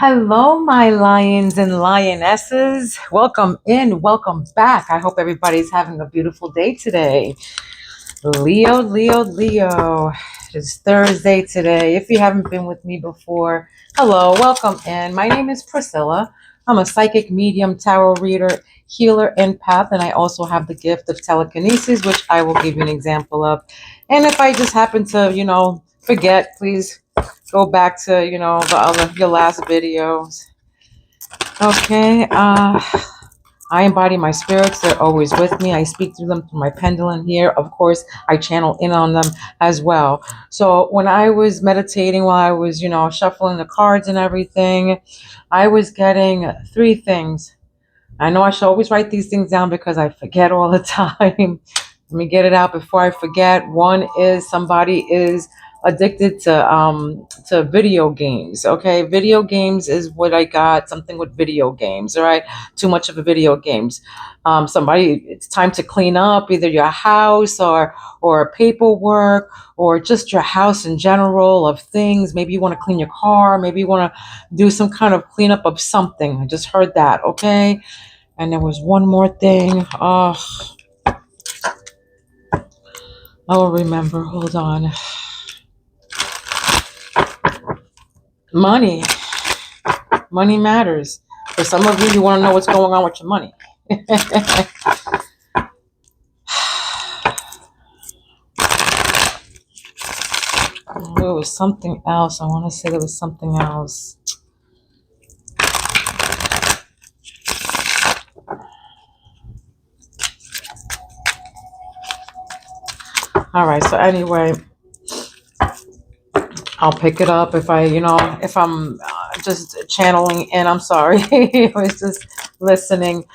Hello, my lions and lionesses. Welcome in, welcome back. I hope everybody's having a beautiful day today. Leo, Leo, Leo. It's Thursday today. If you haven't been with me before, hello, welcome in. My name is Priscilla. I'm a psychic medium, tarot reader, healer, empath, and I also have the gift of telekinesis, which I will give you an example of. And if I just happen to, forget, please go back to, your last videos. Okay, I embody my spirits. They're always with me. I speak through them through my pendulum here. Of course, I channel in on them as well. So when I was meditating while I was, shuffling the cards and everything, I was getting three things. I know I should always write these things down because I forget all the time. Let me get it out before I forget. One is somebody is addicted to video games. Okay, video games is what I got. Something with video games. All right, too much of a video games. Somebody, it's time to clean up either your house or paperwork or just your house in general of things. Maybe you want to clean your car. Maybe you want to do some kind of cleanup of something. I just heard that. Okay, and there was one more thing. Oh, I will remember. Hold on. Money. Money matters. For some of you, you want to know what's going on with your money. There was something else. I want to say there was something else. All right. So anyway, I'll pick it up if if I'm just channeling in. I'm sorry. I was just listening.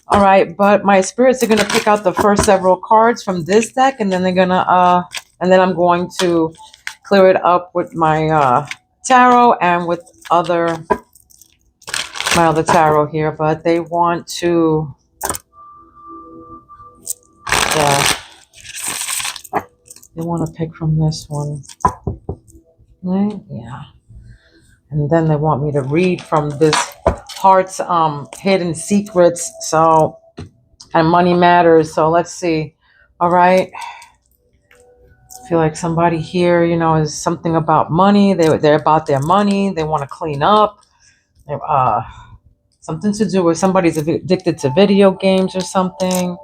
All right. But my spirits are going to pick out the first several cards from this deck, and then and then I'm going to clear it up with my tarot and with my other tarot here. But they want to, yeah, they want to pick from this one. Right? Yeah. And then they want me to read from this heart's hidden secrets. So, and money matters. So let's see. All right. I feel like somebody here, is something about money. They're about their money. They want to clean up. Something to do with somebody's addicted to video games or something.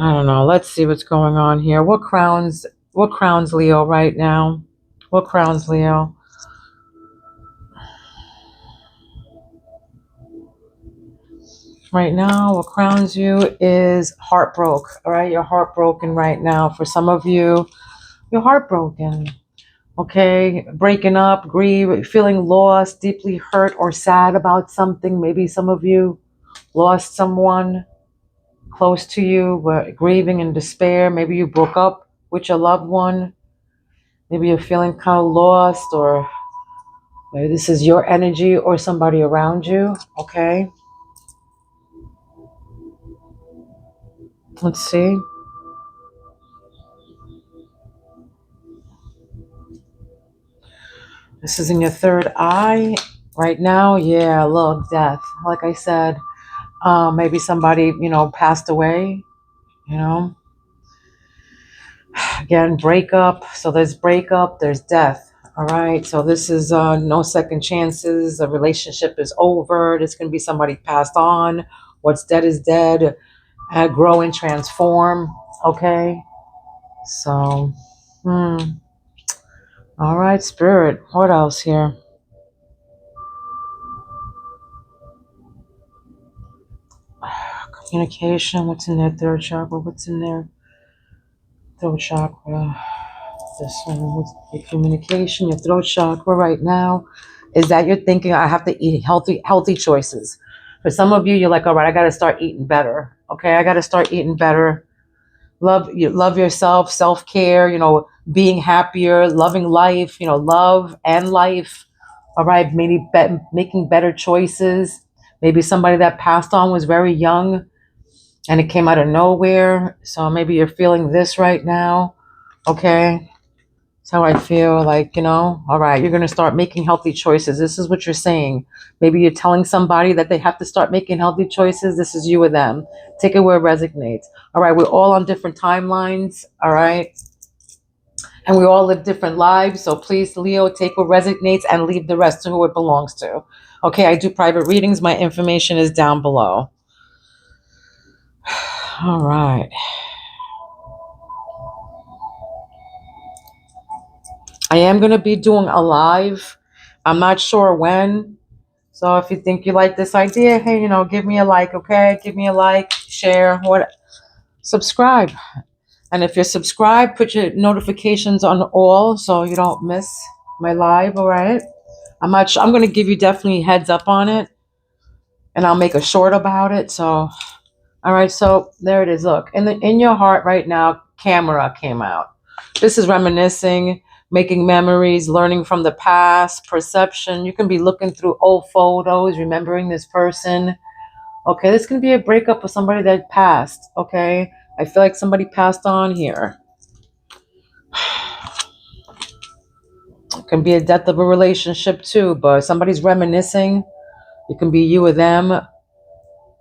I don't know. Let's see what's going on here. What crowns Leo right now? What crowns Leo? Right now, what crowns you is heartbroken. All right, you're heartbroken right now. For some of you, you're heartbroken. Okay, breaking up, grieve, feeling lost, deeply hurt or sad about something. Maybe some of you lost someone close to you, were grieving in despair. Maybe you broke up with your loved one. Maybe you're feeling kind of lost, or maybe this is your energy or somebody around you. Okay, let's see. This is in your third eye right now. Yeah, look, death. Like I said, maybe somebody, passed away, you know. Again, breakup. So there's breakup, there's death. All right. So this is no second chances. The relationship is over. There's going to be somebody passed on. What's dead is dead. Grow and transform. Okay. So, all right, spirit. What else here? Communication. What's in their third chakra? What's in their throat chakra? This one. What's your communication? Your throat chakra right now. Is that you're thinking I have to eat healthy choices? For some of you, you're like, all right, I got to start eating better. Okay, I got to start eating better. Love yourself, self-care, being happier, loving life, love and life. All right, maybe making better choices. Maybe somebody that passed on was very young and it came out of nowhere. So maybe you're feeling this right now. Okay. That's how I feel. Like, all right, you're going to start making healthy choices. This is what you're saying. Maybe you're telling somebody that they have to start making healthy choices. This is you or them. Take it where it resonates. All right, we're all on different timelines. All right. And we all live different lives. So please, Leo, take what resonates and leave the rest to who it belongs to. Okay, I do private readings. My information is down below. All right. I am going to be doing a live. I'm not sure when. So if you think you like this idea, hey, give me a like, okay? Give me a like, share, subscribe. And if you're subscribed, put your notifications on all so you don't miss my live, all right? I'm going to give you definitely heads up on it. And I'll make a short about it. So, all right, so there it is. Look, in your heart right now, camera came out. This is reminiscing, making memories, learning from the past, perception. You can be looking through old photos, remembering this person. Okay, this can be a breakup with somebody that passed. Okay, I feel like somebody passed on here. It can be a death of a relationship too, but somebody's reminiscing. It can be you or them.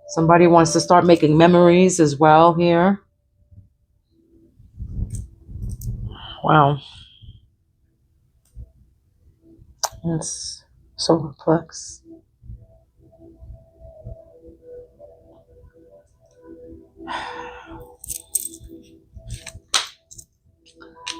Somebody wants to start making memories as well here. Wow. That's solar plex.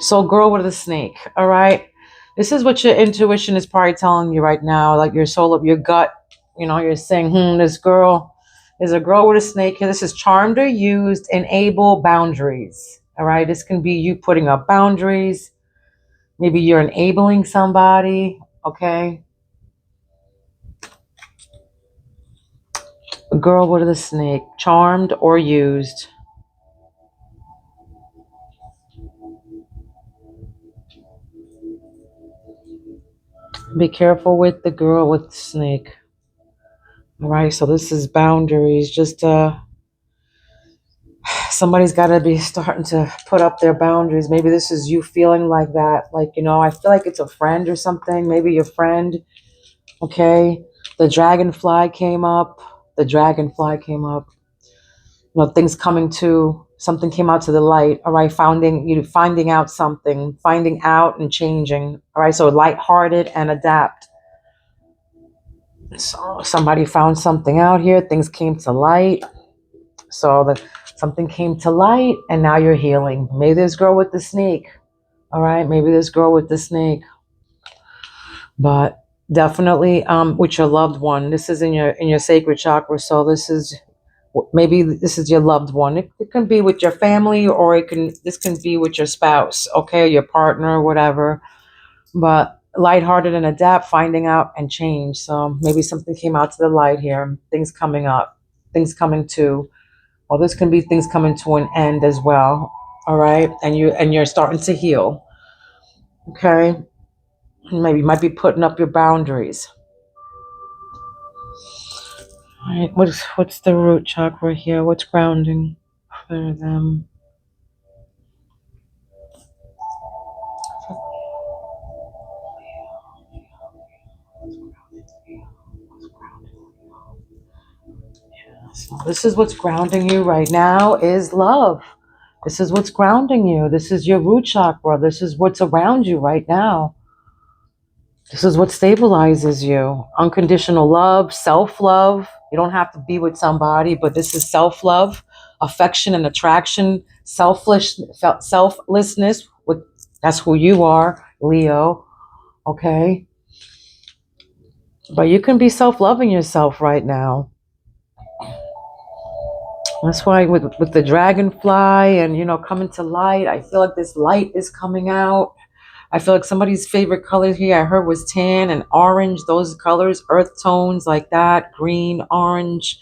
So girl with a snake, all right? This is what your intuition is probably telling you right now, like your soul, your gut, you're saying, this girl is a girl with a snake here. This is charmed or used, enable boundaries, all right? This can be you putting up boundaries. Maybe you're enabling somebody, okay? A girl with a snake, charmed or used. Be careful with the girl with the snake. All right, so this is boundaries. Just somebody's got to be starting to put up their boundaries. Maybe this is you feeling like that. Like, I feel like it's a friend or something. Maybe your friend. Okay, the dragonfly came up. The dragonfly came up. Things coming to something came out to the light. All right, finding out something, finding out and changing. All right, so lighthearted and adapt. So somebody found something out here. Things came to light. So something came to light, and now you're healing. Maybe this girl with the snake. All right, maybe this girl with the snake. But definitely, with your loved one. This is in your sacred chakra. So this is your loved one. It can be with your family, or this can be with your spouse. Okay, your partner, whatever. But lighthearted and adapt, finding out and change. So maybe something came out to the light here. Things coming up, things coming to. Well, this can be things coming to an end as well. All right, and you're starting to heal. Okay, maybe you might be putting up your boundaries. All right, what's the root chakra here? What's grounding for them? So this is what's grounding you right now is love. This is what's grounding you. This is your root chakra. This is what's around you right now. This is what stabilizes you. Unconditional love, self-love. You don't have to be with somebody, but this is self-love, affection and attraction, selflessness. That's who you are, Leo. Okay? But you can be self-loving yourself right now. That's why with the dragonfly and, coming to light, I feel like this light is coming out. I feel like somebody's favorite color here I heard was tan and orange. Those colors, earth tones like that, green, orange,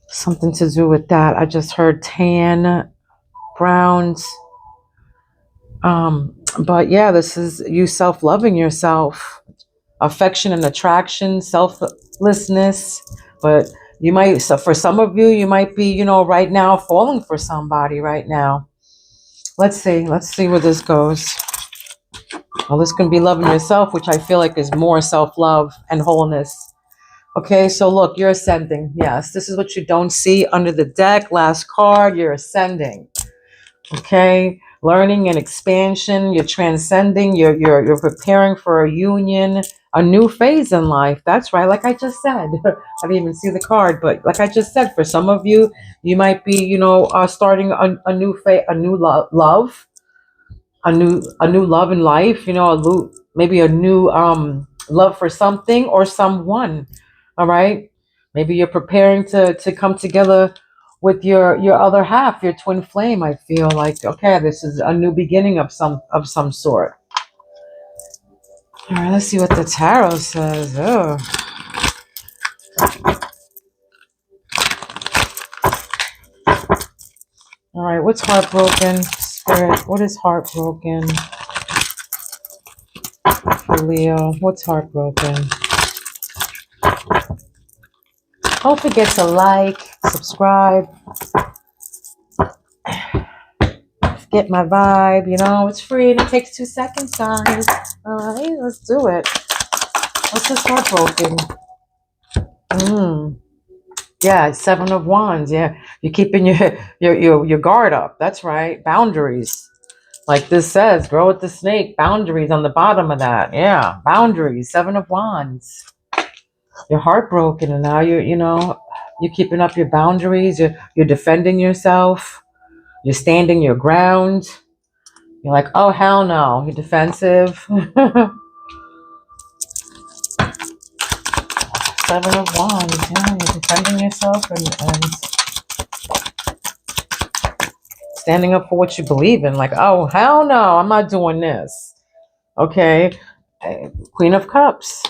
something to do with that. I just heard tan, browns. But yeah, this is you self-loving yourself, affection and attraction, selflessness. But so for some of you, you might be, right now falling for somebody right now. Let's see where this goes. Well, this can be loving yourself, which I feel like is more self-love and wholeness. Okay, so look, you're ascending. Yes, this is what you don't see under the deck. Last card, you're ascending. Okay, learning and expansion. You're transcending. You're preparing for a union, a new phase in life. That's right. Like I just said, I didn't even see the card, but like I just said, for some of you, you might be, starting a new phase, a new love, a new love in life. Maybe a new love for something or someone. All right, maybe you're preparing to come together with your other half, your twin flame. I feel like, okay, this is a new beginning of some sort. All right, let's see what the tarot says. Oh, all right, what's heartbroken, Spirit? What is heartbroken for Leo? What's heartbroken? Don't forget to like, subscribe, get my vibe. It's free and it takes 2 seconds, guys. All right, let's do it. What's this heartbroken? Yeah, 7 of Wands. Yeah, you're keeping your guard up. That's right. Boundaries, like this says, grow with the snake. Boundaries on the bottom of that. Yeah, boundaries. 7 of Wands. You're heartbroken, and now you're keeping up your boundaries. You're defending yourself. You're standing your ground. You're like, oh hell no. You're defensive. 7 of Wands. Yeah, you're defending yourself and standing up for what you believe in. Like, oh hell no, I'm not doing this. Okay. Queen of Cups.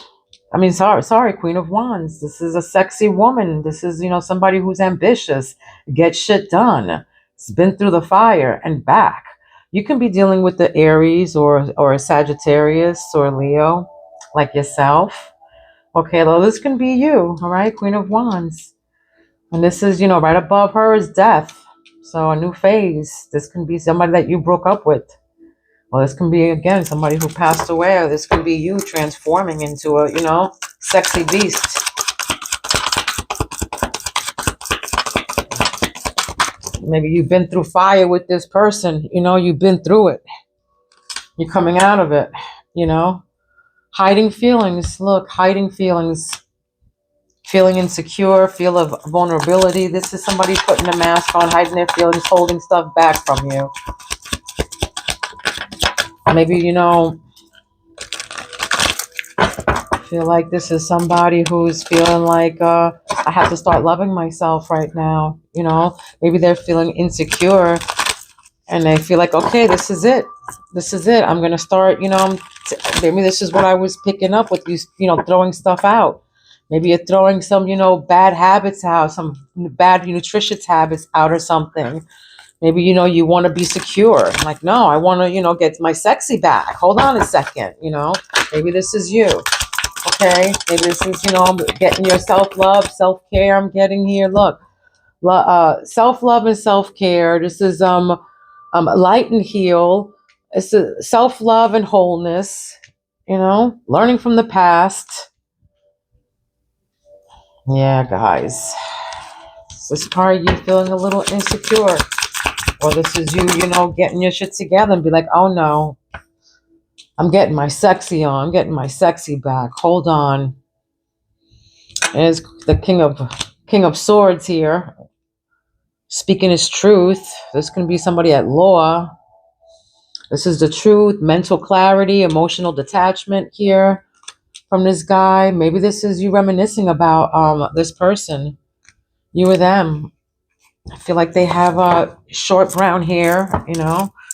I mean, sorry, Queen of Wands. This is a sexy woman. This is, somebody who's ambitious, gets shit done. It's been through the fire and back. You can be dealing with the Aries or a Sagittarius or Leo, like yourself. Okay, well, this can be you, all right, Queen of Wands. And this is, right above her is death. So a new phase. This can be somebody that you broke up with. Well, this can be, again, somebody who passed away, or this can be you transforming into a, sexy beast. Maybe you've been through fire with this person, you've been through it. You're coming out of it, hiding feelings. Look, hiding feelings, feeling insecure, feel of vulnerability. This is somebody putting a mask on, hiding their feelings, holding stuff back from you. Maybe, feel like this is somebody who's feeling like I have to start loving myself right now. Maybe they're feeling insecure and they feel like, okay, this is it. I'm going to start, maybe this is what I was picking up with you, throwing stuff out. Maybe you're throwing some, bad habits out, some bad nutritious habits out or something. Maybe, you want to be secure. Like, no, I want to, get my sexy back. Hold on a second, maybe this is you. Okay, maybe this is, getting your self-love, self-care. I'm getting here. Look, self-love and self-care. This is light and heal. It's a self-love and wholeness. Learning from the past. Yeah, guys. This card, you feeling a little insecure, or this is you, getting your shit together and be like, oh no, I'm getting my sexy on. I'm getting my sexy back. Hold on. There's the King of Swords here, speaking his truth. This can be somebody at law. This is the truth, mental clarity, emotional detachment here from this guy. Maybe this is you reminiscing about this person, you or them. I feel like they have short brown hair,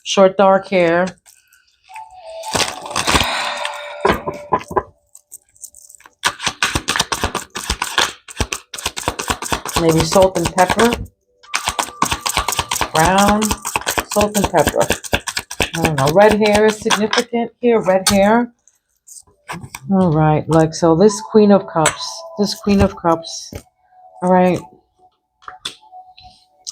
short dark hair. Maybe salt and pepper. Brown, salt and pepper. I don't know. Red hair is significant here. Red hair. All right. Like, so this Queen of Cups. All right.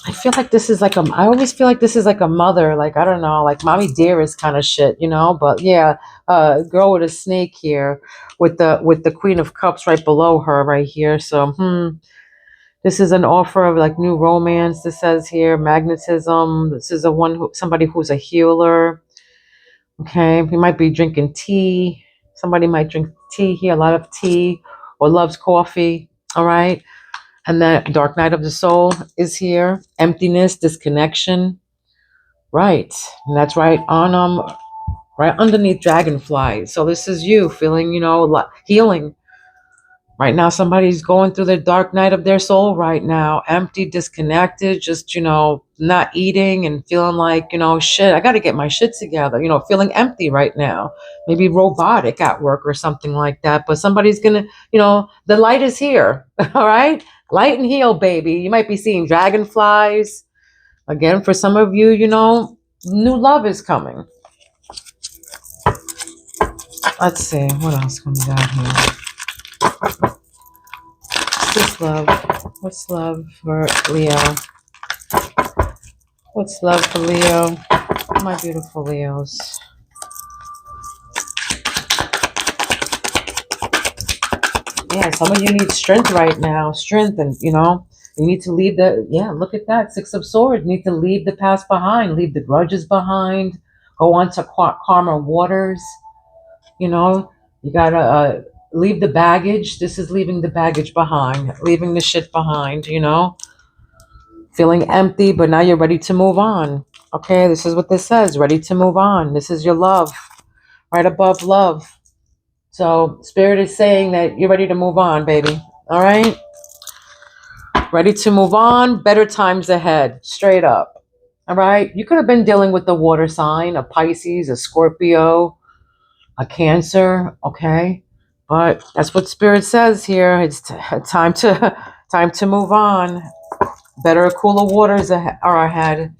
I feel like this is like I always feel like this is like a mother, like, I don't know, like mommy dearest kind of shit, you know? But yeah, girl with a snake here with the Queen of Cups right below her right here. So, this is an offer of like new romance. This says here magnetism. This is somebody who's a healer. Okay, we might be drinking tea. Somebody might drink tea here, a lot of tea, or loves coffee. All right. And then Dark Night of the Soul is here. Emptiness, disconnection. Right. And that's right underneath Dragonfly. So this is you feeling, healing. Right now, somebody's going through the dark night of their soul right now, empty, disconnected, just, not eating and feeling like, shit, I got to get my shit together, feeling empty right now. Maybe robotic at work or something like that. But somebody's going to, the light is here. All right. Light and heal, baby. You might be seeing dragonflies. Again, for some of you, new love is coming. Let's see. What else comes out here? What's love? What's love for Leo? What's love for Leo? My beautiful Leos. Yeah, some of you need strength right now. Strength, and you need to leave look at that. Six of Swords. You need to leave the past behind, leave the grudges behind, go on to calmer waters. You gotta leave the baggage. This is leaving the baggage behind, leaving the shit behind, feeling empty, but now you're ready to move on. Okay, this is what this says, ready to move on. This is your love, right above love. So Spirit is saying that you're ready to move on, baby. All right? Ready to move on, better times ahead, straight up. All right? You could have been dealing with the water sign, a Pisces, a Scorpio, a Cancer, okay? But that's what Spirit says here. It's time to move on. Better, cooler waters are ahead.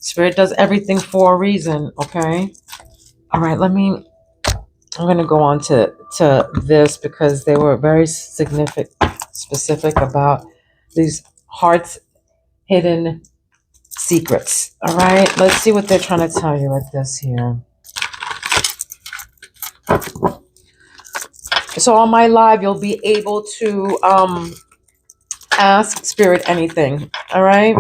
Spirit does everything for a reason, okay? All right, I'm going to go on to this because they were very specific about these heart's hidden secrets. All right, let's see what they're trying to tell you with this here. So on my live, you'll be able to ask Spirit anything. All right.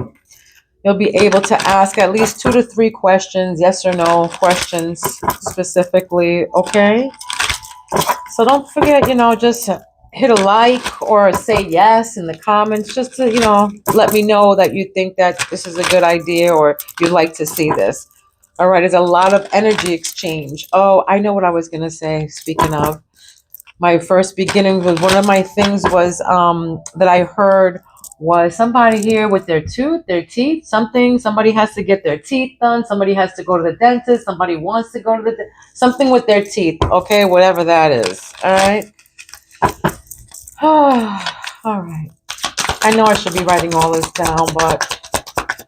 You'll be able to ask at least 2 to 3 questions, yes or no questions specifically, okay? So don't forget, just hit a like or say yes in the comments just to, let me know that you think that this is a good idea or you'd like to see this. All right, there's a lot of energy exchange. Oh, I know what I was going to say, speaking of. My first beginning was one of my things was that I heard was somebody here with their teeth, somebody has to get their teeth done, somebody has to go to the dentist, somebody wants to go to something with their teeth, okay, whatever that is. All right. All right. I know I should be writing all this down, but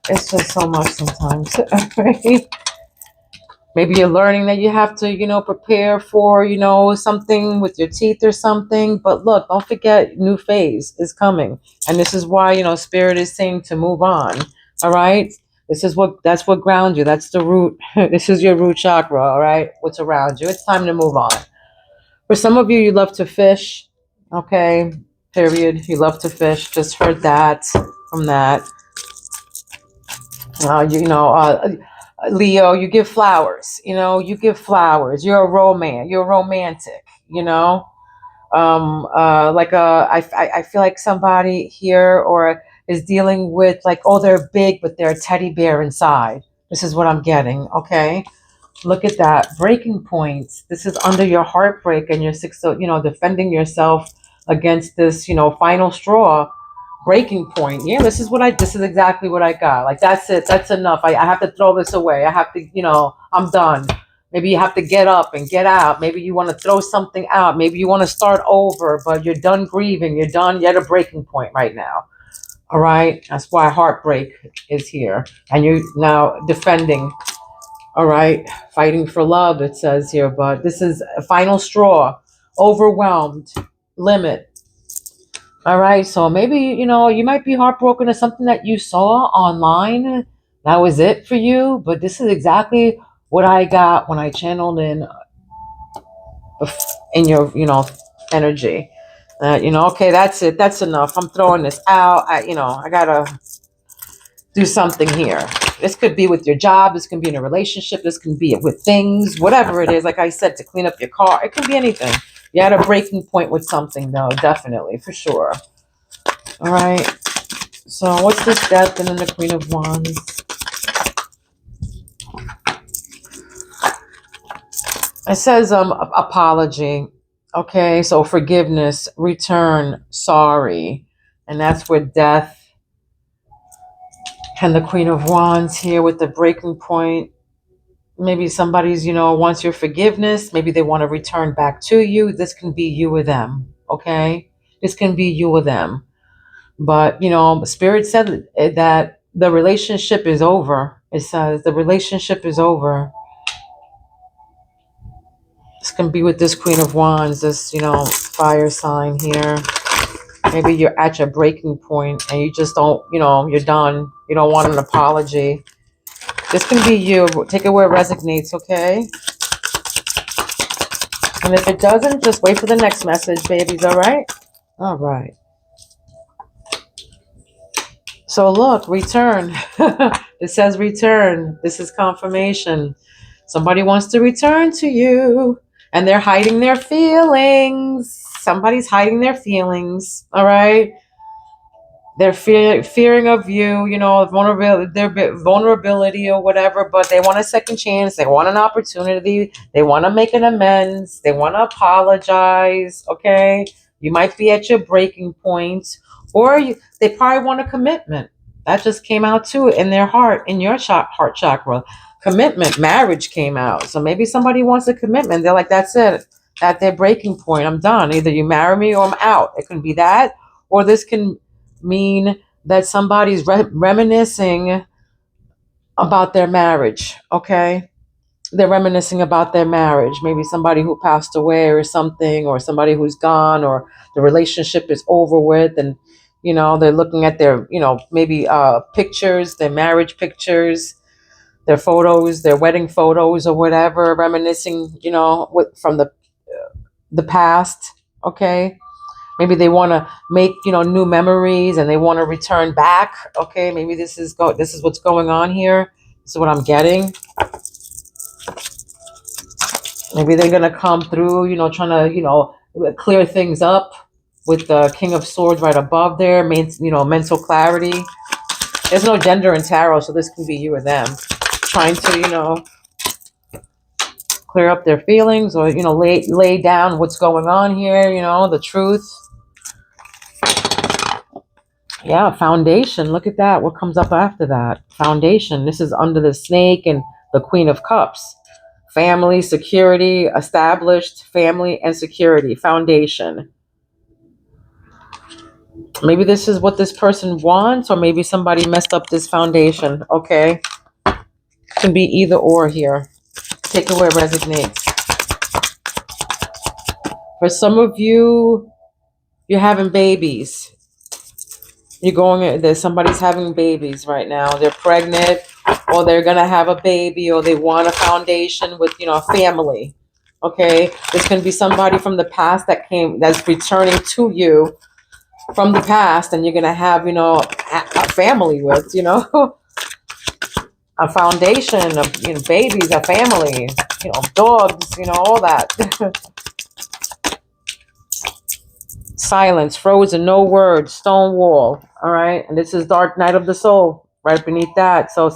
it's just so much sometimes. Right? Maybe you're learning that you have to, prepare for, something with your teeth or something. But look, don't forget, new phase is coming. And this is why, Spirit is saying to move on. All right. That's what grounds you. That's the root. This is your root chakra. All right. What's around you. It's time to move on. For some of you, you love to fish. Okay. Period. You love to fish. Just heard that from that. Leo, you give flowers. You give flowers. You're romantic. I feel like somebody here or is dealing with like, oh, they're big, but they're a teddy bear inside. This is what I'm getting. Okay, look at that breaking point. This is under your heartbreak, and you're defending yourself against this, final straw. Breaking point. Yeah, this is exactly what I got. Like, that's it. That's enough. I have to throw this away. I have to, I'm done. Maybe you have to get up and get out. Maybe you want to throw something out. Maybe you want to start over, but you're done grieving. You're done. You're at a breaking point right now. All right. That's why heartbreak is here. And you're now defending. All right. Fighting for love, it says here, but this is a final straw. Overwhelmed. Limit. All right, so maybe, you might be heartbroken at something that you saw online. That was it for you, but this is exactly what I got when I channeled in your, energy. Okay, that's it. That's enough. I'm throwing this out. I gotta do something here. This could be with your job. This can be in a relationship. This can be with things, whatever it is. Like I said, to clean up your car. It could be anything. You had a breaking point with something, though, definitely, for sure. All right. So what's this Death and then the Queen of Wands? It says apology. Okay, so forgiveness, return, sorry. And that's where Death and the Queen of Wands here with the breaking point. Maybe somebody's, wants your forgiveness. Maybe they want to return back to you. This can be you or them. Okay, this can be you or them. But, Spirit said that the relationship is over. It says the relationship is over. This can be with this Queen of Wands, this, fire sign here. Maybe you're at your breaking point and you just don't, you're done. You don't want an apology. This can be you. Take it where it resonates, okay? And if it doesn't, just wait for the next message, babies, all right? All right. So look, return. It says return. This is confirmation. Somebody wants to return to you and they're hiding their feelings. Somebody's hiding their feelings, all right? They're fearing of you, their vulnerability or whatever, but they want a second chance. They want an opportunity. They want to make an amends. They want to apologize, okay? You might be at your breaking point, or they probably want a commitment. That just came out too in their heart, in your heart chakra. Commitment, marriage came out. So maybe somebody wants a commitment. They're like, that's it. At their breaking point, I'm done. Either you marry me or I'm out. It can be that, or this can mean that somebody's reminiscing about their marriage, okay? They're reminiscing about their marriage. Maybe somebody who passed away or something, or somebody who's gone, or the relationship is over with, and, they're looking at their, maybe pictures, their marriage pictures, their photos, their wedding photos or whatever, reminiscing, from the past, okay? Maybe they want to make, new memories and they want to return back. Okay, maybe this is what's going on here. This is what I'm getting. Maybe they're gonna come through, trying to, clear things up with the King of Swords right above there. Mental clarity. There's no gender in tarot, so this can be you or them trying to, clear up their feelings or lay down what's going on here. The truth. Yeah, foundation. Look at that. What comes up after that? Foundation. This is under the snake and the Queen of Cups. Family, security, established family and security. Foundation. Maybe this is what this person wants, or maybe somebody messed up this foundation. Okay. Can be either or here. Take it where it resonates. For some of you, you're having babies. Somebody's having babies right now. They're pregnant, or they're going to have a baby, or they want a foundation with, a family. Okay. This can be somebody from the past that's returning to you from the past, and you're going to have, a family with, a foundation of, babies, a family, dogs, all that. Silence, frozen, no words, stone wall. All right. And this is Dark Night of the Soul right beneath that. So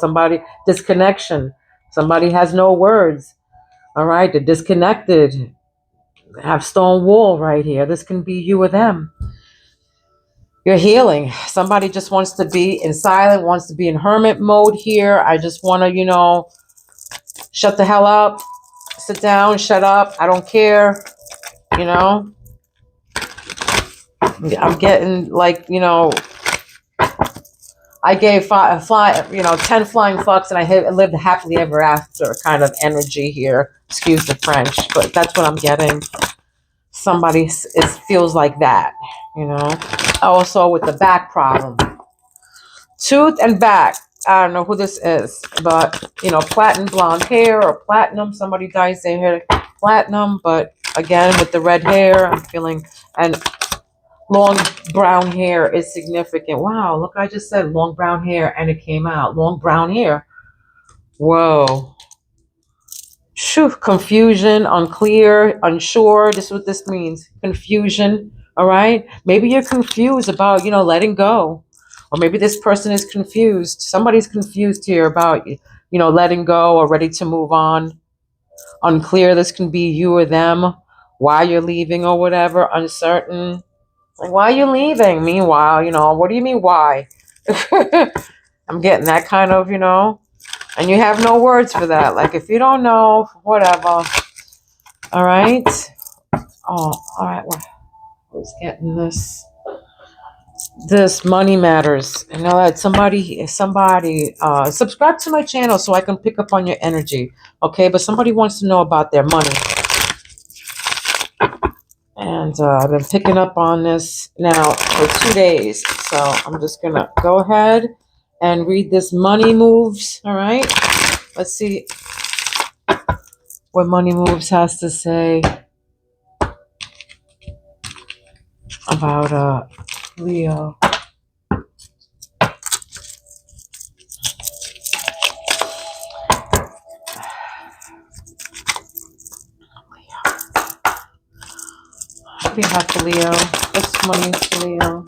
disconnection. Somebody has no words. All right. They're disconnected. They have stone wall right here. This can be you or them. You're healing. Somebody just wants to be in silent, wants to be in hermit mode here. I just want to, shut the hell up, sit down, shut up. I don't care. I'm getting like, I gave 10 flying fucks and I lived happily ever after kind of energy here. Excuse the French, but that's what I'm getting. somebody it feels like that, you know. Also with the back problem, tooth and back. I don't know who this is, but you know, platinum blonde hair or platinum. Somebody dyes their hair platinum, but again with the red hair, I'm feeling, and long brown hair is significant. Wow, look, I just said long brown hair and it came out. Long brown hair. Whoa. Shoo, confusion, unclear, unsure. This is what this means. Confusion. All right. Maybe you're confused about, you know, letting go. Or maybe this person is confused. Somebody's confused here about, you know, letting go or ready to move on. Unclear. This can be you or them. Why you're leaving or whatever. Uncertain. Like, why are you leaving? Meanwhile, you know, what do you mean why? I'm getting that kind of, you know, and you have no words for that. Like, if you don't know, whatever. All right. Oh, all right. Well, who's getting this? This money matters. You know that somebody, subscribe to my channel so I can pick up on your energy. Okay, but somebody wants to know about their money. And I've been picking up on this now for 2 days. So I'm just going to go ahead and read this money moves. All right. Let's see what money moves has to say about Leo. Happy, happy Leo. This money to Leo.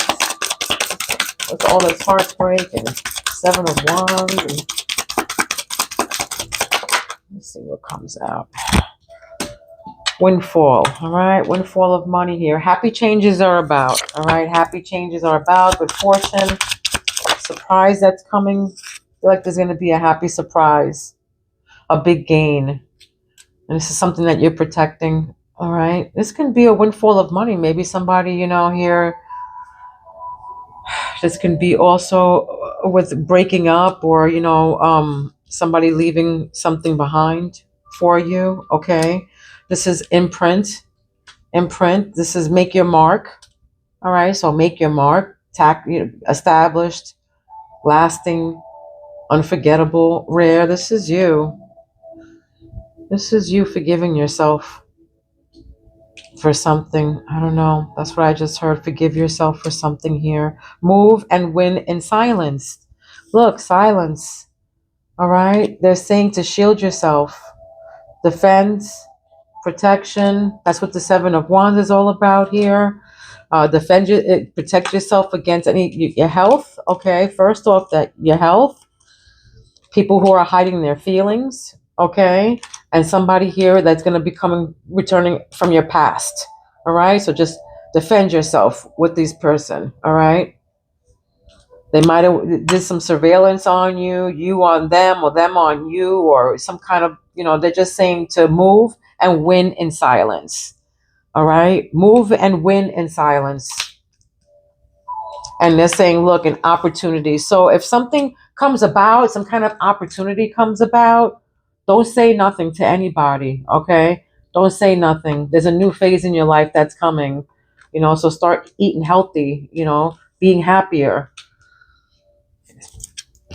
With all this heartbreak and 7 of Wands. And let's see what comes out. Windfall. All right. Windfall of money here. Happy changes are about. All right. Happy changes are about. Good fortune. Surprise that's coming. I feel like there's going to be a happy surprise. A big gain. And this is something that you're protecting. All right. This can be a windfall of money. Maybe somebody, you know, here. This can be also with breaking up or, you know, somebody leaving something behind for you. Okay. This is imprint. This is make your mark. All right. So make your mark. Established, lasting, unforgettable, rare. This is you. This is you forgiving yourself for something. I don't know. That's what I just heard. Forgive yourself for something here. Move and win in silence. Look, silence. All right. They're saying to shield yourself. Defense, protection. That's what the 7 of Wands is all about here. Protect yourself against your health. Okay. First off, that your health. People who are hiding their feelings. Okay. And somebody here that's going to be returning from your past. All right. So just defend yourself with this person. All right. They might have did some surveillance on you, you on them, or them on you, or some kind of, you know, they're just saying to move and win in silence. All right. Move and win in silence. And they're saying, look, an opportunity. So if something comes about, some kind of opportunity comes about, don't say nothing to anybody, okay? Don't say nothing. There's a new phase in your life that's coming, you know, so start eating healthy, you know, being happier.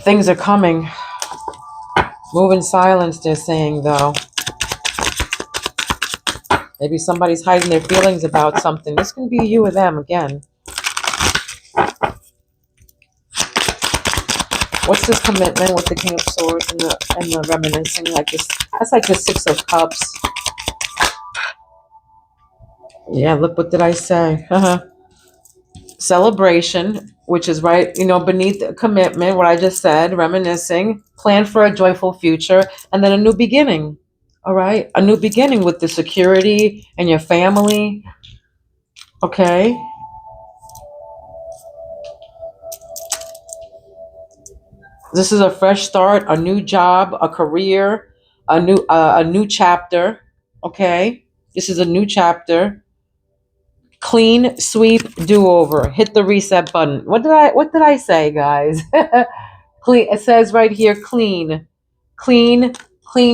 Things are coming. Move in silence, they're saying, though. Maybe somebody's hiding their feelings about something. This can be you or them again. What's this commitment with the King of Swords and the reminiscing? Like this, that's like the 6 of Cups. Yeah, look, what did I say? Celebration, which is right, you know, beneath the commitment, what I just said, reminiscing, plan for a joyful future, and then a new beginning. All right, a new beginning with the security and your family. Okay. This is a fresh start, a new job, a career, a new chapter. Okay, this is a new chapter. Clean sweep, do-over. Hit the reset button. What did I say, guys? Clean. It says right here, clean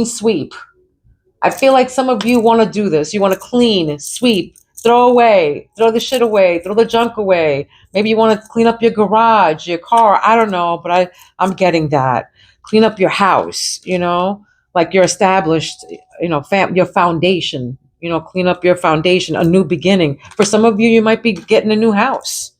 sweep. I feel like some of you want to do this. You want to clean, sweep, throw the shit away, throw the junk away. Maybe you want to clean up your garage, your car. I don't know, but I'm getting that. Clean up your house, like you're established, your foundation, clean up your foundation, a new beginning. For some of you, you might be getting a new house.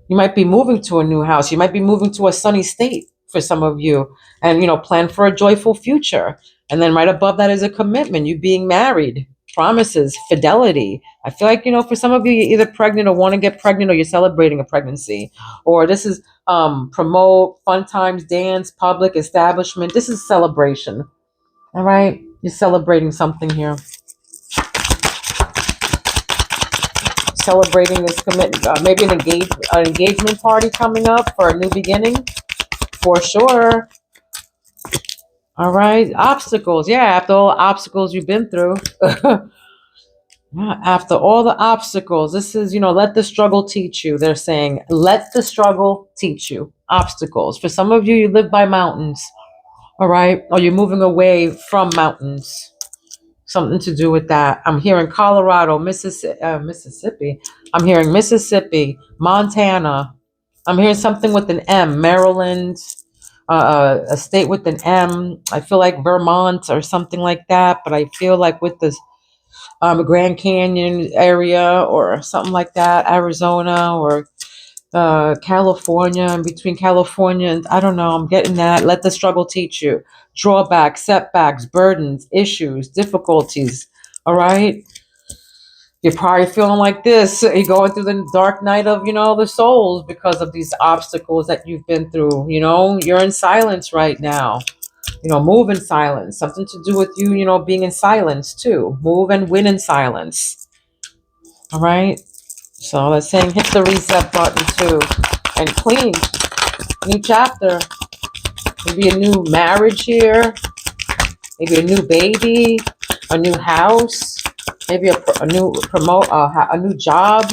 You might be moving to a new house. You might be moving to a sunny state for some of you, and plan for a joyful future. And then right above that is a commitment, you being married, promises, fidelity. I feel like, for some of you, you're either pregnant or want to get pregnant, or you're celebrating a pregnancy, or this is promote, fun times, dance, public establishment. This is celebration. All right. You're celebrating something here. Celebrating this commitment, maybe an engagement party coming up for a new beginning, for sure. All right, obstacles. Yeah, after all the obstacles you've been through, after all the obstacles, this is, let the struggle teach you. They're saying, let the struggle teach you. Obstacles. For some of you, you live by mountains. All right, or you're moving away from mountains. Something to do with that. I'm hearing Colorado, Mississippi. I'm hearing Mississippi, Montana. I'm hearing something with an M, Maryland, a state with an M. I feel like Vermont or something like that, but I feel like with this Grand Canyon area or something like that, Arizona or California, and between California and I don't know, I'm getting that. Let the struggle teach you. Drawbacks, setbacks, burdens, issues, difficulties. All right. You're probably feeling like this. You're going through the dark night of, the souls because of these obstacles that you've been through. You're in silence right now. Move in silence. Something to do with you, being in silence too. Move and win in silence. All right. So that's saying hit the reset button too. And clean. New chapter. Maybe a new marriage here. Maybe a new baby. A new house. Maybe a new a new job.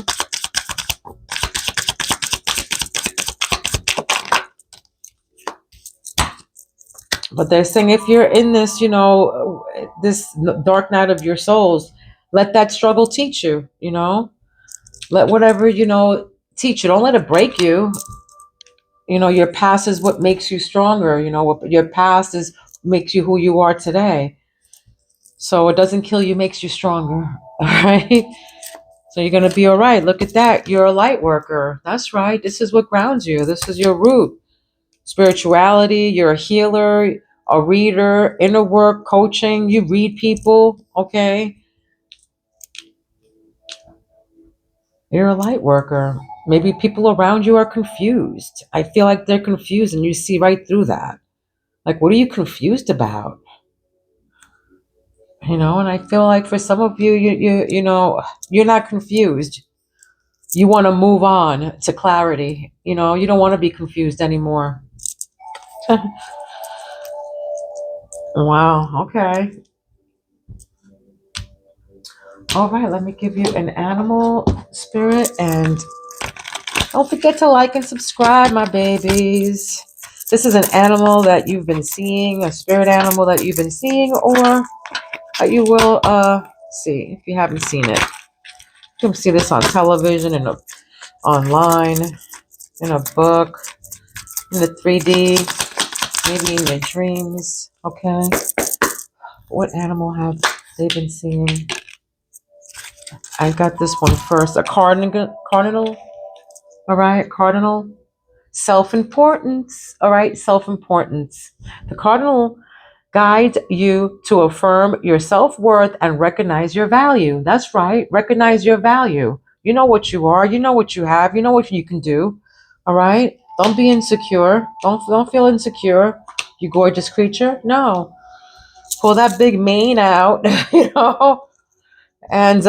But they're saying if you're in this, this dark night of your souls, let that struggle teach you, Let whatever, teach you. Don't let it break you. Your past is what makes you stronger. What your past is makes you who you are today. So it doesn't kill you, makes you stronger. All right. So you're going to be all right. Look at that. You're a light worker. That's right. This is what grounds you. This is your root. Spirituality. You're a healer, a reader, inner work, coaching. You read people. Okay. You're a light worker. Maybe people around you are confused. I feel like they're confused and you see right through that. Like, what are you confused about? And I feel like for some of you, you're not confused. You want to move on to clarity. You don't want to be confused anymore. Wow. Okay. All right. Let me give you an animal spirit, and don't forget to like and subscribe, my babies. This is an animal that you've been seeing, a spirit animal that you've been seeing, or that you will see if you haven't seen it. You can see this on television and online, in a book, in the 3D, maybe in your dreams. Okay. What animal have they been seeing? I got this one first. A cardinal. All right, cardinal. Self-importance. All right, self-importance. The cardinal guides you to affirm your self-worth and recognize your value. That's right. Recognize your value. You know what you are. You know what you have. You know what you can do. All right. Don't be insecure. Don't feel insecure. You gorgeous creature. No. Pull that big mane out, and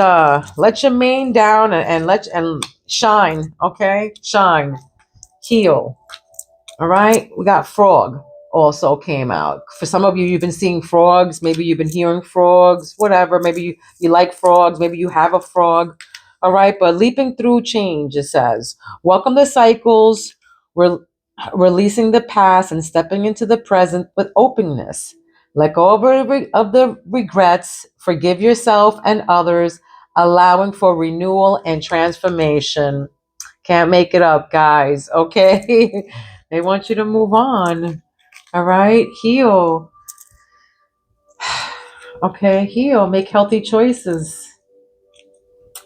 let your mane down and shine. Okay, shine, heal. All right. We got frog also came out. For some of you, you've been seeing frogs. Maybe you've been hearing frogs. Whatever. Maybe you like frogs. Maybe you have a frog. All right. But leaping through change, it says, welcome the cycles. We're releasing the past and stepping into the present with openness. Let go of the regrets. Forgive yourself and others. allowing for renewal and transformation. Can't make it up, guys. Okay. They want you to move on. All right. Heal. Okay. Heal. Make healthy choices.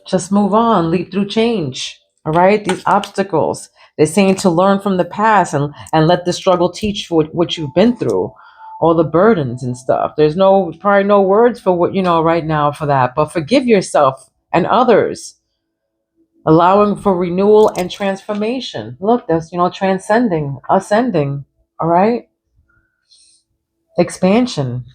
Just move on. Leap through change. All right. These obstacles. They're saying to learn from the past and let the struggle teach what you've been through, all the burdens and stuff. There's probably no words for what, right now for that, but forgive yourself and others, allowing for renewal and transformation. Look, that's, transcending, ascending, all right? Expansion.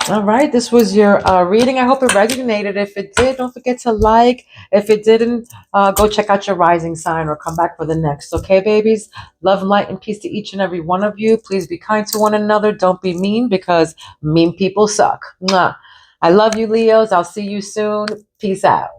All right, this was your reading. I hope it resonated. If it did, don't forget to like. If it didn't, go check out your rising sign or come back for the next. Okay, babies? Love, light, and peace to each and every one of you. Please be kind to one another. Don't be mean, because mean people suck. Mwah. I love you, Leos. I'll see you soon. Peace out.